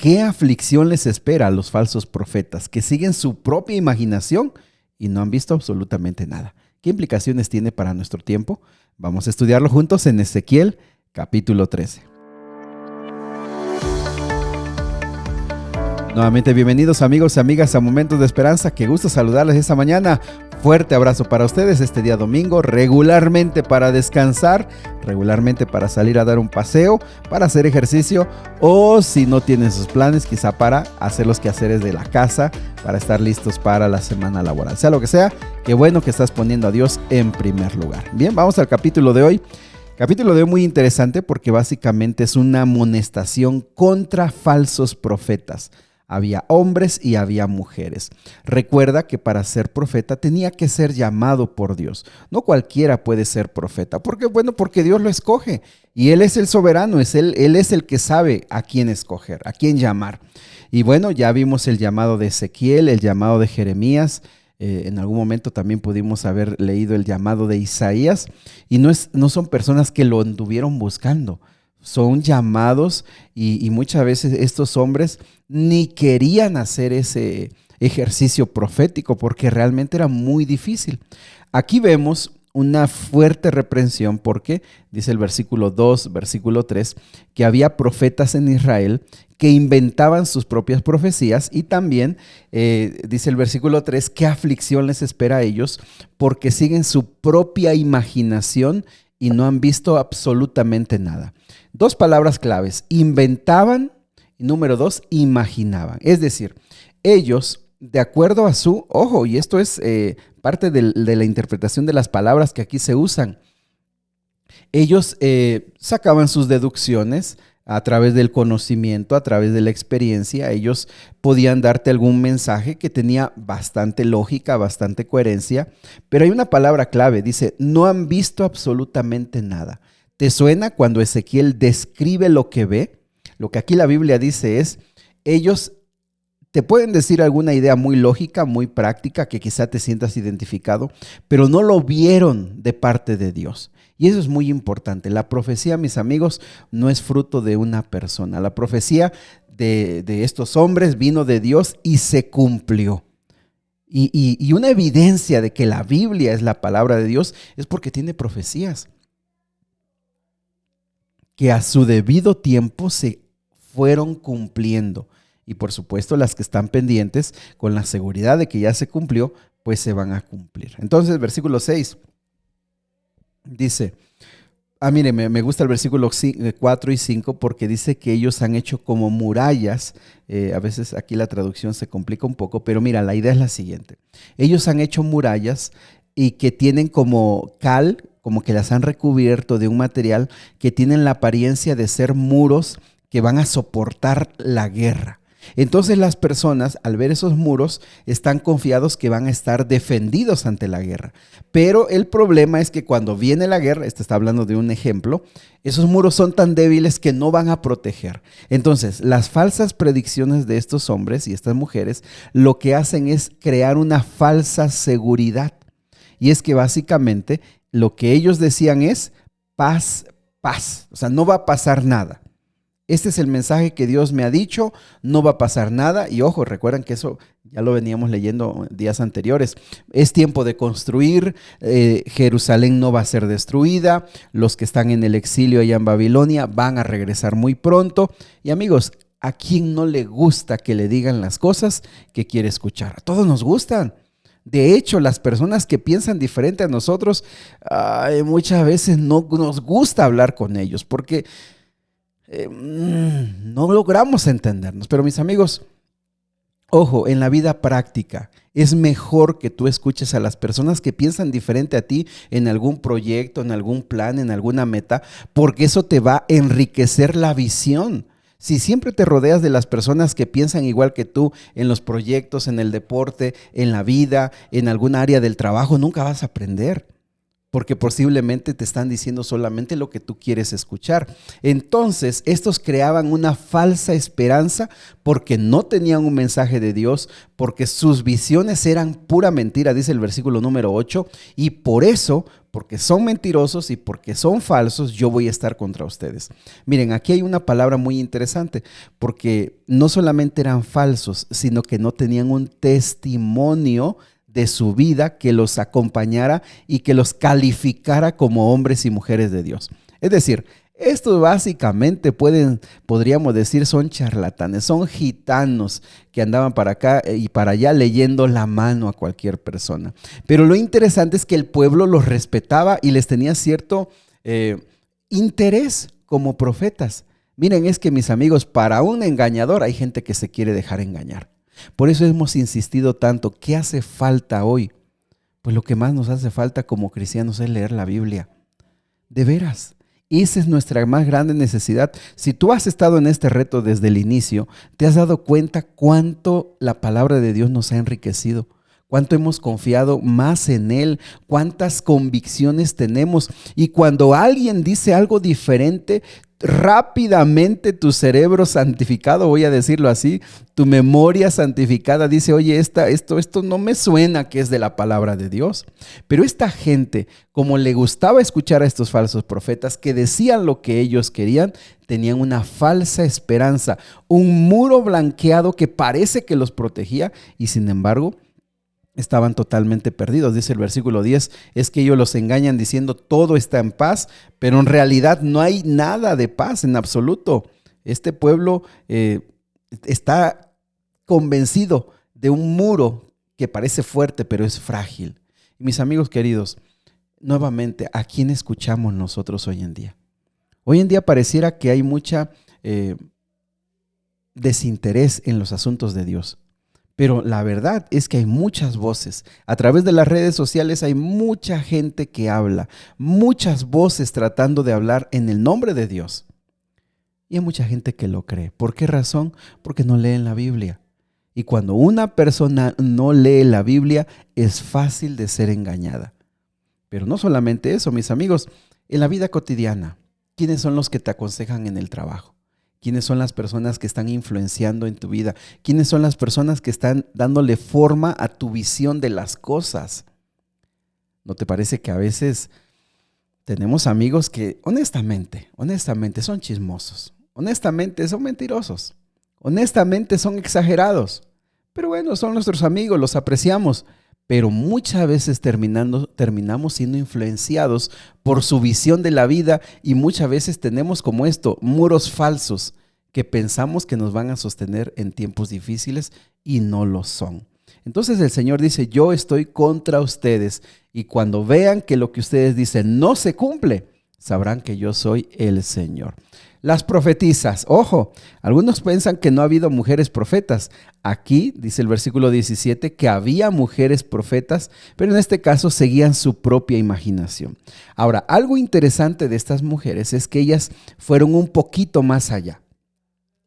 ¿Qué aflicción les espera a los falsos profetas que siguen su propia imaginación y no han visto absolutamente nada? ¿Qué implicaciones tiene para nuestro tiempo? Vamos a estudiarlo juntos en Ezequiel capítulo 13. Nuevamente bienvenidos amigos y amigas a Momentos de Esperanza. Qué gusto saludarles esta mañana. Fuerte abrazo para ustedes este día domingo, regularmente para descansar, regularmente para salir a dar un paseo, para hacer ejercicio o si no tienen sus planes, quizá para hacer los quehaceres de la casa, para estar listos para la semana laboral. Sea lo que sea, qué bueno que estás poniendo a Dios en primer lugar. Bien, vamos al capítulo de hoy. Capítulo de hoy muy interesante porque básicamente es una amonestación contra falsos profetas. Había hombres y había mujeres. Recuerda que para ser profeta tenía que ser llamado por Dios. No cualquiera puede ser profeta. ¿Por qué? Bueno, porque Dios lo escoge y Él es el soberano, Él es el que sabe a quién escoger, a quién llamar. Y bueno, ya vimos el llamado de Ezequiel, el llamado de Jeremías. En algún momento también pudimos haber leído el llamado de Isaías. Y no son personas que lo anduvieron buscando. Son llamados y muchas veces estos hombres ni querían hacer ese ejercicio profético porque realmente era muy difícil. Aquí vemos una fuerte reprensión porque dice el versículo 2, versículo 3, que había profetas en Israel que inventaban sus propias profecías y también dice el versículo 3, qué aflicción les espera a ellos porque siguen su propia imaginación y no han visto absolutamente nada. Dos palabras claves, inventaban y número 2, imaginaban. Es decir, ellos, de acuerdo a su, ojo, y esto es parte de la interpretación de las palabras que aquí se usan, ellos sacaban sus deducciones a través del conocimiento, a través de la experiencia. Ellos podían darte algún mensaje que tenía bastante lógica, bastante coherencia, pero hay una palabra clave, dice, no han visto absolutamente nada. ¿Te suena cuando Ezequiel describe lo que ve? Lo que aquí la Biblia dice es, ellos te pueden decir alguna idea muy lógica, muy práctica, que quizá te sientas identificado, pero no lo vieron de parte de Dios. Y eso es muy importante. La profecía, mis amigos, no es fruto de una persona. La profecía de estos hombres vino de Dios y se cumplió. Y una evidencia de que la Biblia es la palabra de Dios es porque tiene profecías que a su debido tiempo se fueron cumpliendo. Y por supuesto las que están pendientes con la seguridad de que ya se cumplió, pues se van a cumplir. Entonces, versículo 6 dice, mire, me gusta el versículo 4 y 5 porque dice que ellos han hecho como murallas. A veces aquí la traducción se complica un poco, pero mira, la idea es la siguiente. Ellos han hecho murallas y que tienen como cal, como que las han recubierto de un material que tienen la apariencia de ser muros que van a soportar la guerra. Entonces las personas al ver esos muros están confiados que van a estar defendidos ante la guerra. Pero el problema es que cuando viene la guerra, está hablando de un ejemplo, esos muros son tan débiles que no van a proteger. Entonces las falsas predicciones de estos hombres y estas mujeres lo que hacen es crear una falsa seguridad. Y es que básicamente lo que ellos decían es paz, paz. O sea, no va a pasar nada. Este es el mensaje que Dios me ha dicho, no va a pasar nada. Y ojo, recuerdan que eso ya lo veníamos leyendo días anteriores. Es tiempo de construir, Jerusalén no va a ser destruida, los que están en el exilio allá en Babilonia van a regresar muy pronto. Y amigos, ¿a quién no le gusta que le digan las cosas que quiere escuchar? A todos nos gustan. De hecho, las personas que piensan diferente a nosotros, muchas veces no nos gusta hablar con ellos porque no logramos entendernos. Pero mis amigos, ojo, en la vida práctica es mejor que tú escuches a las personas que piensan diferente a ti en algún proyecto, en algún plan, en alguna meta, porque eso te va a enriquecer la visión. Si siempre te rodeas de las personas que piensan igual que tú en los proyectos, en el deporte, en la vida, en alguna área del trabajo, nunca vas a aprender. porque posiblemente te están diciendo solamente lo que tú quieres escuchar. Entonces, estos creaban una falsa esperanza porque no tenían un mensaje de Dios, porque sus visiones eran pura mentira, dice el versículo número 8, y por eso, porque son mentirosos y porque son falsos, yo voy a estar contra ustedes. Miren, aquí hay una palabra muy interesante, porque no solamente eran falsos, sino que no tenían un testimonio de su vida que los acompañara y que los calificara como hombres y mujeres de Dios. Es decir, estos básicamente podríamos decir, son charlatanes, son gitanos que andaban para acá y para allá leyendo la mano a cualquier persona. Pero lo interesante es que el pueblo los respetaba y les tenía cierto interés como profetas. Miren, es que mis amigos, para un engañador hay gente que se quiere dejar engañar. Por eso hemos insistido tanto. ¿Qué hace falta hoy? Pues lo que más nos hace falta como cristianos es leer la Biblia. De veras, esa es nuestra más grande necesidad. Si tú has estado en este reto desde el inicio, te has dado cuenta cuánto la palabra de Dios nos ha enriquecido, cuánto hemos confiado más en Él, cuántas convicciones tenemos. Y cuando alguien dice algo diferente, rápidamente tu cerebro santificado, voy a decirlo así, tu memoria santificada dice, oye, esto no me suena que es de la palabra de Dios. Pero esta gente, como le gustaba escuchar a estos falsos profetas que decían lo que ellos querían, tenían una falsa esperanza, un muro blanqueado que parece que los protegía y sin embargo estaban totalmente perdidos. Dice el versículo 10, es que ellos los engañan diciendo todo está en paz, pero en realidad no hay nada de paz en absoluto. Este pueblo está convencido de un muro que parece fuerte, pero es frágil. Y mis amigos queridos, nuevamente, ¿a quién escuchamos nosotros hoy en día? Hoy en día pareciera que hay mucha desinterés en los asuntos de Dios. Pero la verdad es que hay muchas voces. A través de las redes sociales hay mucha gente que habla, muchas voces tratando de hablar en el nombre de Dios. Y hay mucha gente que lo cree. ¿Por qué razón? Porque no leen la Biblia. Y cuando una persona no lee la Biblia, es fácil de ser engañada. Pero no solamente eso, mis amigos. En la vida cotidiana, ¿quiénes son los que te aconsejan en el trabajo? ¿Quiénes son las personas que están influenciando en tu vida? ¿Quiénes son las personas que están dándole forma a tu visión de las cosas? ¿No te parece que a veces tenemos amigos que honestamente son chismosos? Honestamente son mentirosos. Honestamente son exagerados. Pero bueno, son nuestros amigos, los apreciamos. Pero muchas veces terminamos siendo influenciados por su visión de la vida y muchas veces tenemos como esto, muros falsos que pensamos que nos van a sostener en tiempos difíciles y no lo son. Entonces el Señor dice, yo estoy contra ustedes y cuando vean que lo que ustedes dicen no se cumple, sabrán que yo soy el Señor. Las profetisas, ojo, algunos piensan que no ha habido mujeres profetas. Aquí dice el versículo 17 que había mujeres profetas, pero en este caso seguían su propia imaginación. Ahora, algo interesante de estas mujeres es que ellas fueron un poquito más allá.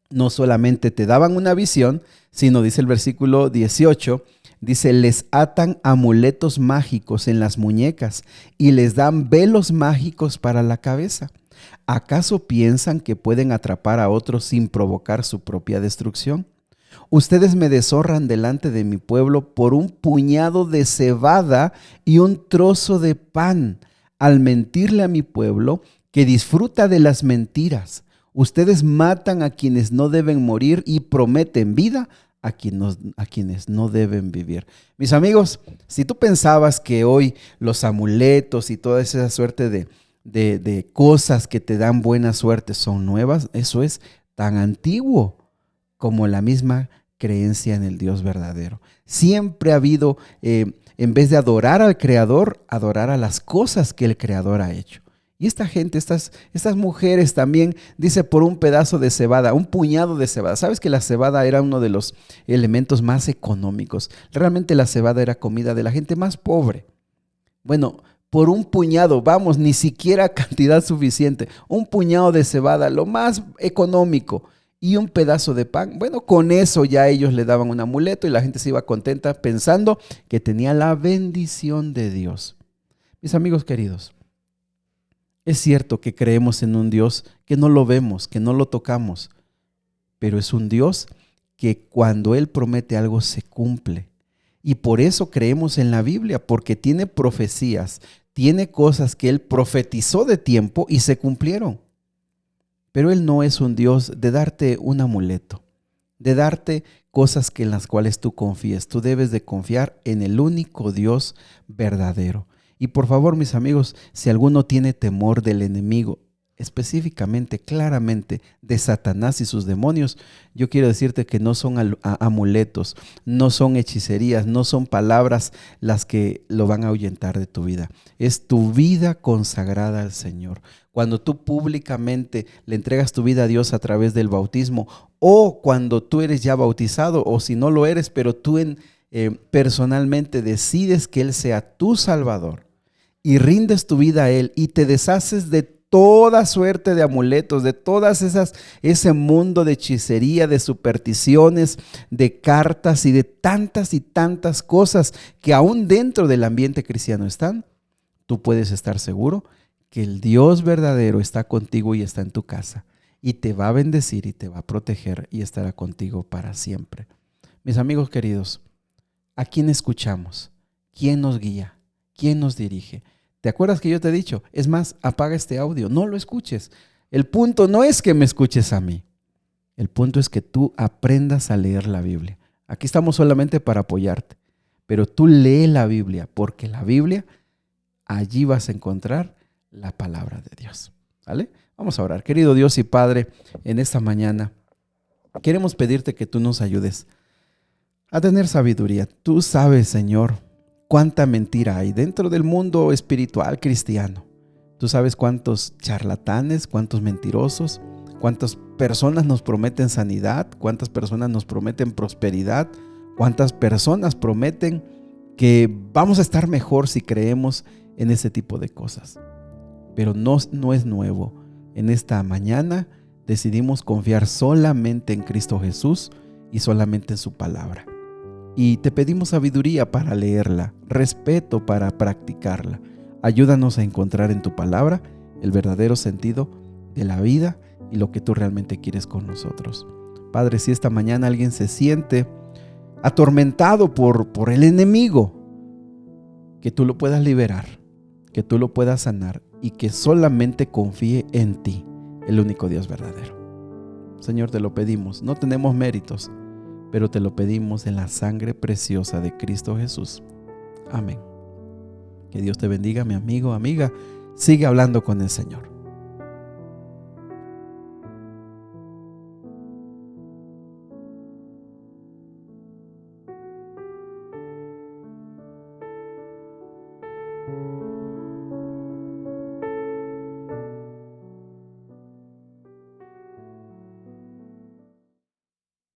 No solamente te daban una visión, sino dice el versículo 18, dice, les atan amuletos mágicos en las muñecas y les dan velos mágicos para la cabeza. ¿Acaso piensan que pueden atrapar a otros sin provocar su propia destrucción? Ustedes me deshonran delante de mi pueblo por un puñado de cebada y un trozo de pan, al mentirle a mi pueblo que disfruta de las mentiras. Ustedes matan a quienes no deben morir y prometen vida a quienes no deben vivir. Mis amigos, si tú pensabas que hoy los amuletos y toda esa suerte de cosas que te dan buena suerte son nuevas, eso es tan antiguo como la misma creencia en el Dios verdadero. Siempre ha habido, en vez de adorar al Creador, adorar a las cosas que el Creador ha hecho. Y esta gente, estas mujeres también, dice por un pedazo de cebada, un puñado de cebada. ¿Sabes que la cebada era uno de los elementos más económicos? Realmente la cebada era comida de la gente más pobre. Bueno, por un puñado, vamos, ni siquiera cantidad suficiente, un puñado de cebada, lo más económico, y un pedazo de pan. Bueno, con eso ya ellos le daban un amuleto y la gente se iba contenta pensando que tenía la bendición de Dios. Mis amigos queridos, es cierto que creemos en un Dios que no lo vemos, que no lo tocamos, pero es un Dios que cuando Él promete algo se cumple. Y por eso creemos en la Biblia, porque tiene profecías, tiene cosas que Él profetizó de tiempo y se cumplieron. Pero Él no es un Dios de darte un amuleto, de darte cosas en las cuales tú confíes. Tú debes de confiar en el único Dios verdadero. Y por favor, mis amigos, si alguno tiene temor del enemigo, específicamente, claramente, de Satanás y sus demonios, yo quiero decirte que no son amuletos, no son hechicerías, no son palabras las que lo van a ahuyentar de tu vida. Es tu vida consagrada al Señor. Cuando tú públicamente le entregas tu vida a Dios a través del bautismo, o cuando tú eres ya bautizado, o si no lo eres, pero tú personalmente decides que Él sea tu Salvador y rindes tu vida a Él y te deshaces de toda suerte de amuletos, de ese mundo de hechicería, de supersticiones, de cartas y tantas cosas que aún dentro del ambiente cristiano están, tú puedes estar seguro que el Dios verdadero está contigo y está en tu casa y te va a bendecir y te va a proteger y estará contigo para siempre. Mis amigos queridos, ¿a quién escuchamos? ¿Quién nos guía? ¿Quién nos dirige? ¿Te acuerdas que yo te he dicho? Es más, apaga este audio, no lo escuches. El punto no es que me escuches a mí. El punto es que tú aprendas a leer la Biblia. Aquí estamos solamente para apoyarte. Pero tú lee la Biblia, porque la Biblia, allí vas a encontrar la palabra de Dios. ¿Vale? Vamos a orar. Querido Dios y Padre, en esta mañana queremos pedirte que tú nos ayudes a tener sabiduría. Tú sabes, Señor, cuánta mentira hay dentro del mundo espiritual cristiano. Tú sabes cuántos charlatanes, cuántos mentirosos, cuántas personas nos prometen sanidad, cuántas personas nos prometen prosperidad, cuántas personas prometen que vamos a estar mejor si creemos en ese tipo de cosas. Pero no es nuevo. En esta mañana decidimos confiar solamente en Cristo Jesús y solamente en su palabra. Y te pedimos sabiduría para leerla, respeto para practicarla. Ayúdanos a encontrar en tu palabra el verdadero sentido de la vida y lo que tú realmente quieres con nosotros. Padre, si esta mañana alguien se siente atormentado por el enemigo, que tú lo puedas liberar, que tú lo puedas sanar y que solamente confíe en ti, el único Dios verdadero. Señor, te lo pedimos. No tenemos méritos, pero te lo pedimos en la sangre preciosa de Cristo Jesús. Amén. Que Dios te bendiga, mi amigo, amiga. Sigue hablando con el Señor.